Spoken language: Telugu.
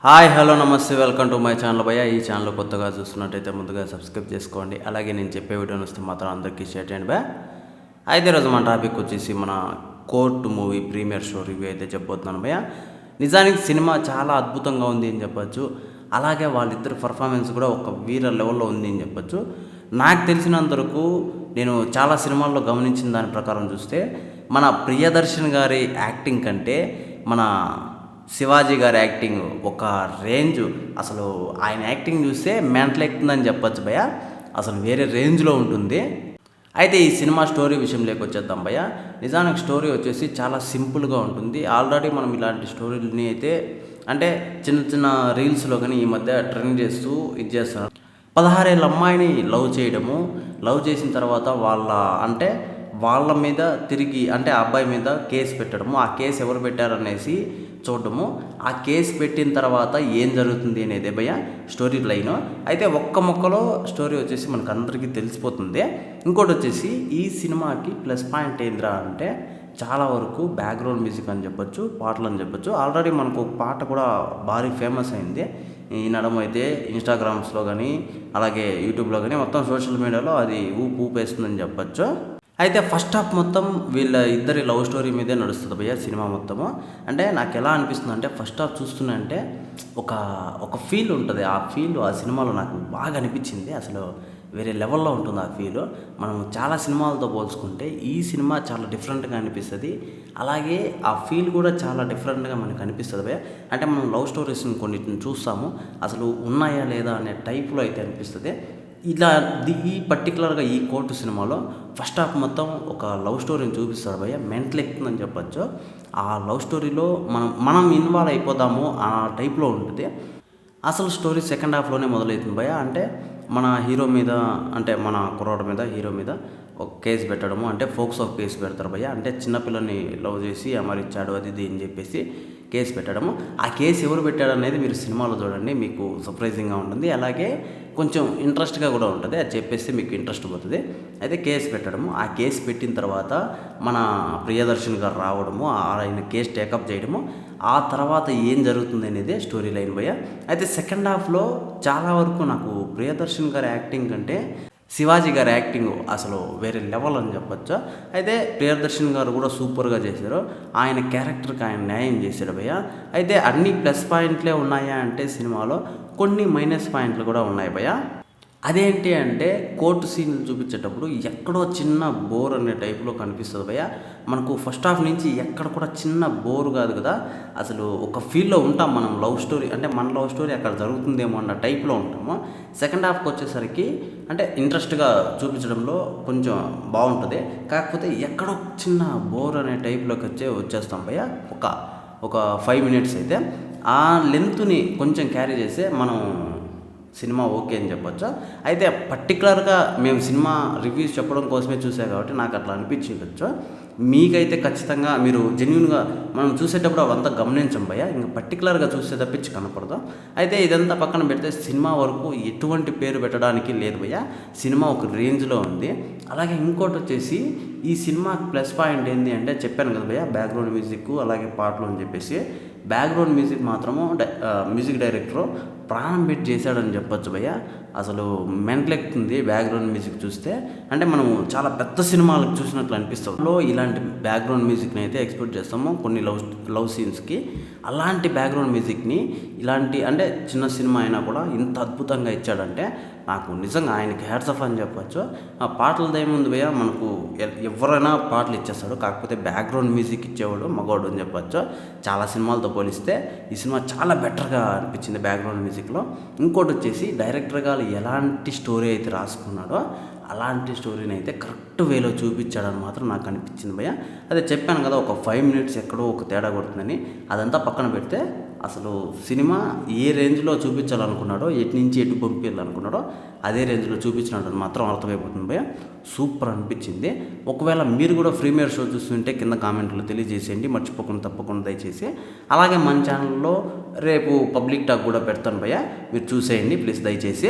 హాయ్ హలో నమస్తే వెల్కమ్ టు మై ఛానల్ భయ్య. ఈ ఛానల్ కొత్తగా చూస్తున్నట్టయితే ముందుగా సబ్స్క్రైబ్ చేసుకోండి. అలాగే నేను చెప్పే వీడియోని వస్తే మాత్రం అందరికీ షేర్ చేయండి భయ్య. అయితే ఈరోజు మన టాపిక్ వచ్చేసి మన court movie premiere show review అయితే చెప్పబోతున్నాను భయ్య. నిజానికి సినిమా చాలా అద్భుతంగా ఉంది అని చెప్పొచ్చు. అలాగే వాళ్ళిద్దరు పర్ఫార్మెన్స్ కూడా ఒక వీర లెవెల్లో ఉంది అని చెప్పొచ్చు. నాకు తెలిసినంత వరకు నేను చాలా సినిమాల్లో గమనించిన దాని ప్రకారం చూస్తే మన ప్రియదర్శన్ గారి యాక్టింగ్ కంటే మన శివాజీ గారి యాక్టింగ్ ఒక రేంజ్, అసలు ఆయన యాక్టింగ్ చూస్తే మెంటల్ ఎక్కుతుందని చెప్పొచ్చు భయ్య. అసలు వేరే రేంజ్లో ఉంటుంది. అయితే ఈ సినిమా స్టోరీ విషయంలోకి వచ్చేద్దాం భయ్య. నిజానికి స్టోరీ వచ్చేసి చాలా సింపుల్గా ఉంటుంది. ఆల్రెడీ మనం ఇలాంటి స్టోరీలని అయితే అంటే చిన్న చిన్న రీల్స్లో కానీ ఈ మధ్య ట్రెండ్ చేస్తూ ఇది చేస్తున్నారు. 16 ఏళ్ళ అమ్మాయిని లవ్ చేయడము, లవ్ చేసిన తర్వాత వాళ్ళ మీద తిరిగి అంటే ఆ అబ్బాయి మీద కేసు పెట్టడము, ఆ కేసు ఎవరు పెట్టారనేసి చూడడము, ఆ కేసు పెట్టిన తర్వాత ఏం జరుగుతుంది అనేది భయ్య స్టోరీ లైన్. అయితే ఒక్క మొక్కలో స్టోరీ వచ్చేసి మనకు అందరికీ తెలిసిపోతుంది. ఇంకోటి వచ్చేసి ఈ సినిమాకి ప్లస్ పాయింట్ ఏంద్రా అంటే చాలా వరకు బ్యాక్గ్రౌండ్ మ్యూజిక్ అని చెప్పొచ్చు, పాటలు అని చెప్పొచ్చు. ఆల్రెడీ మనకు ఒక పాట కూడా భారీ ఫేమస్ అయింది ఈ నడమ అయితే ఇన్స్టాగ్రామ్స్లో కానీ అలాగే యూట్యూబ్లో కానీ మొత్తం సోషల్ మీడియాలో అది ఊపేస్తుందని చెప్పొచ్చు. అయితే ఫస్ట్ హాఫ్ మొత్తం వీళ్ళ ఇద్దరి లవ్ స్టోరీ మీదే నడుస్తుంది భయ్య సినిమా మొత్తము. అంటే నాకు ఎలా అనిపిస్తుంది అంటే ఫస్ట్ హాఫ్ చూస్తున్నంటే ఒక ఫీల్ ఉంటుంది. ఆ ఫీల్ ఆ సినిమాలో నాకు బాగా అనిపించింది. అసలు వేరే లెవెల్లో ఉంటుంది ఆ ఫీల్. మనం చాలా సినిమాలతో పోల్చుకుంటే ఈ సినిమా చాలా డిఫరెంట్గా అనిపిస్తుంది. అలాగే ఆ ఫీల్ కూడా చాలా డిఫరెంట్గా మనకు అనిపిస్తుంది భయ్య. అంటే మనం లవ్ స్టోరీస్ని కొన్నిటిని చూస్తాము, అసలు ఉన్నాయా లేదా అనే టైప్లో అయితే అనిపిస్తుంది. ఇలా ఈ పర్టికులర్గా ఈ కోర్టు సినిమాలో ఫస్ట్ హాఫ్ మొత్తం ఒక లవ్ స్టోరీని చూపిస్తాడు భయ్య. మెంటల్ ఎక్కుతుందని చెప్పచ్చు. ఆ లవ్ స్టోరీలో మనం ఇన్వాల్వ్ అయిపోతాము ఆ టైప్లో ఉంటుంది. అసలు స్టోరీ సెకండ్ హాఫ్లోనే మొదలవుతుంది భయ్య. అంటే మన హీరో మీద అంటే మన కుర్రాడు మీద హీరో మీద ఒక కేసు పెట్టడము, అంటే ఫోక్స్ ఆఫ్ కేసు పెడతారు భయ్య. అంటే చిన్నపిల్లని లవ్ చేసి అమరిచ్చాడు అది ఇది అని చెప్పేసి కేసు పెట్టడము. ఆ కేసు ఎవరు పెట్టాడు అనేది మీరు సినిమాలో చూడండి, మీకు సర్ప్రైజింగ్గా ఉంటుంది. అలాగే కొంచెం ఇంట్రెస్ట్గా కూడా ఉంటుంది. అది చెప్పేస్తే మీకు ఇంట్రెస్ట్ పోతుంది. అయితే కేసు పెట్టడము, ఆ కేసు పెట్టిన తర్వాత మన ప్రియదర్శన్ గారు రావడము, ఆయన కేసు టేకప్ చేయడము, ఆ తర్వాత ఏం జరుగుతుంది అనేది స్టోరీ లైన్ భయ్య. అయితే సెకండ్ హాఫ్లో చాలా వరకు నాకు ప్రియదర్శన్ గారి యాక్టింగ్ కంటే శివాజీ గారి యాక్టింగ్ అసలు వేరే లెవెల్ అని చెప్పొచ్చు. అయితే ప్రియదర్శన్ గారు కూడా సూపర్గా చేశారు. ఆయన క్యారెక్టర్కి ఆయన న్యాయం చేశాడు భయ్య. అయితే అన్ని ప్లస్ పాయింట్లే ఉన్నాయా అంటే సినిమాలో కొన్ని మైనస్ పాయింట్లు కూడా ఉన్నాయి భయ్య. అదేంటి అంటే కోర్టు సీన్లు చూపించేటప్పుడు ఎక్కడో చిన్న బోర్ అనే టైప్లో కనిపిస్తుంది భయ్య. మనకు ఫస్ట్ హాఫ్ నుంచి ఎక్కడ కూడా చిన్న బోర్ కాదు కదా, అసలు ఒక ఫీల్లో ఉంటాం మనం. లవ్ స్టోరీ అంటే మన లవ్ స్టోరీ అక్కడ జరుగుతుందేమో అన్న టైప్లో ఉంటాము. సెకండ్ హాఫ్కి వచ్చేసరికి అంటే ఇంట్రెస్ట్గా చూపించడంలో కొంచెం బాగుంటుంది. కాకపోతే ఎక్కడో చిన్న బోర్ అనే టైప్లోకి వచ్చేస్తాం భయ్య. ఒక 5 మినిట్స్ అయితే ఆ లెంత్ని కొంచెం క్యారీ చేస్తే మనం సినిమా ఓకే అని చెప్పొచ్చు. అయితే పర్టికులర్గా మేము సినిమా రివ్యూస్ చెప్పడం కోసమే చూసాం కాబట్టి నాకు అట్లా అనిపించవచ్చు. మీకైతే ఖచ్చితంగా మీరు జెన్యున్గా మనం చూసేటప్పుడు అవంతా గమనించం భయ్య. ఇంకా పర్టికులర్గా చూస్తే తప్పించి కనపడదు. అయితే ఇదంతా పక్కన పెడితే సినిమా వరకు ఎటువంటి పేరు పెట్టడానికి లేదు భయ్య. సినిమా ఒక రేంజ్లో ఉంది. అలాగే ఇంకోటి వచ్చేసి ఈ సినిమా ప్లస్ పాయింట్ ఏంటి అంటే చెప్పాను కదా భయ్య, బ్యాక్గ్రౌండ్ మ్యూజిక్ అలాగే పాటలు అని చెప్పేసి. బ్యాక్గ్రౌండ్ మ్యూజిక్ మాత్రము మ్యూజిక్ డైరెక్టరు ప్రాణం పెట్టి చేశాడని చెప్పొచ్చు భయ్య. అసలు మెంటల్ ఎక్కుతుంది బ్యాక్గ్రౌండ్ మ్యూజిక్ చూస్తే. అంటే మనం చాలా పెద్ద సినిమాలకు చూసినట్లు అనిపిస్తాం. ఇలాంటి బ్యాక్గ్రౌండ్ మ్యూజిక్ని అయితే ఎక్స్పెక్ట్ చేస్తాము కొన్ని లవ్ సీన్స్కి. అలాంటి బ్యాక్గ్రౌండ్ మ్యూజిక్ని ఇలాంటి అంటే చిన్న సినిమా అయినా కూడా ఇంత అద్భుతంగా ఇచ్చాడంటే నాకు నిజంగా ఆయనకి హ్యాట్స్ ఆఫ్ అని చెప్పొచ్చు. ఆ పాటలది ఏముంది భయ్య, మనకు ఎవరైనా పాటలు ఇచ్చేస్తాడు, కాకపోతే బ్యాక్గ్రౌండ్ మ్యూజిక్ ఇచ్చేవాడు మగవాడు అని చెప్పొచ్చు. చాలా సినిమాలతో పోలిస్తే ఈ సినిమా చాలా బెటర్గా అనిపించింది బ్యాక్గ్రౌండ్ మ్యూజిక్లో. ఇంకోటి వచ్చేసి డైరెక్టర్ గారు ఎలాంటి స్టోరీ అయితే రాసుకున్నాడో అలాంటి స్టోరీని అయితే కరెక్ట్ వేలో చూపించాడని మాత్రం నాకు అనిపించింది భయ్య. అదే చెప్పాను కదా, ఒక 5 మినిట్స్ ఎక్కడో ఒక తేడా కొడుతుందని. అదంతా పక్కన పెడితే అసలు సినిమా ఏ రేంజ్లో చూపించాలనుకున్నాడో, ఎటు నుంచి ఎటు పంపించాలనుకున్నాడో అదే రేంజ్లో చూపించినాడు అని మాత్రం అర్థమైపోతుంది భయ్య. సూపర్ అనిపించింది. ఒకవేళ మీరు కూడా ప్రీమియర్ షో చూస్తుంటే కింద కామెంట్లో తెలియజేసేయండి, మర్చిపోకుండా తప్పకుండా దయచేసి. అలాగే మన ఛానల్లో రేపు పబ్లిక్ టాక్ కూడా పెడతాను భయ్య, మీరు చూసేయండి ప్లీజ్ దయచేసి.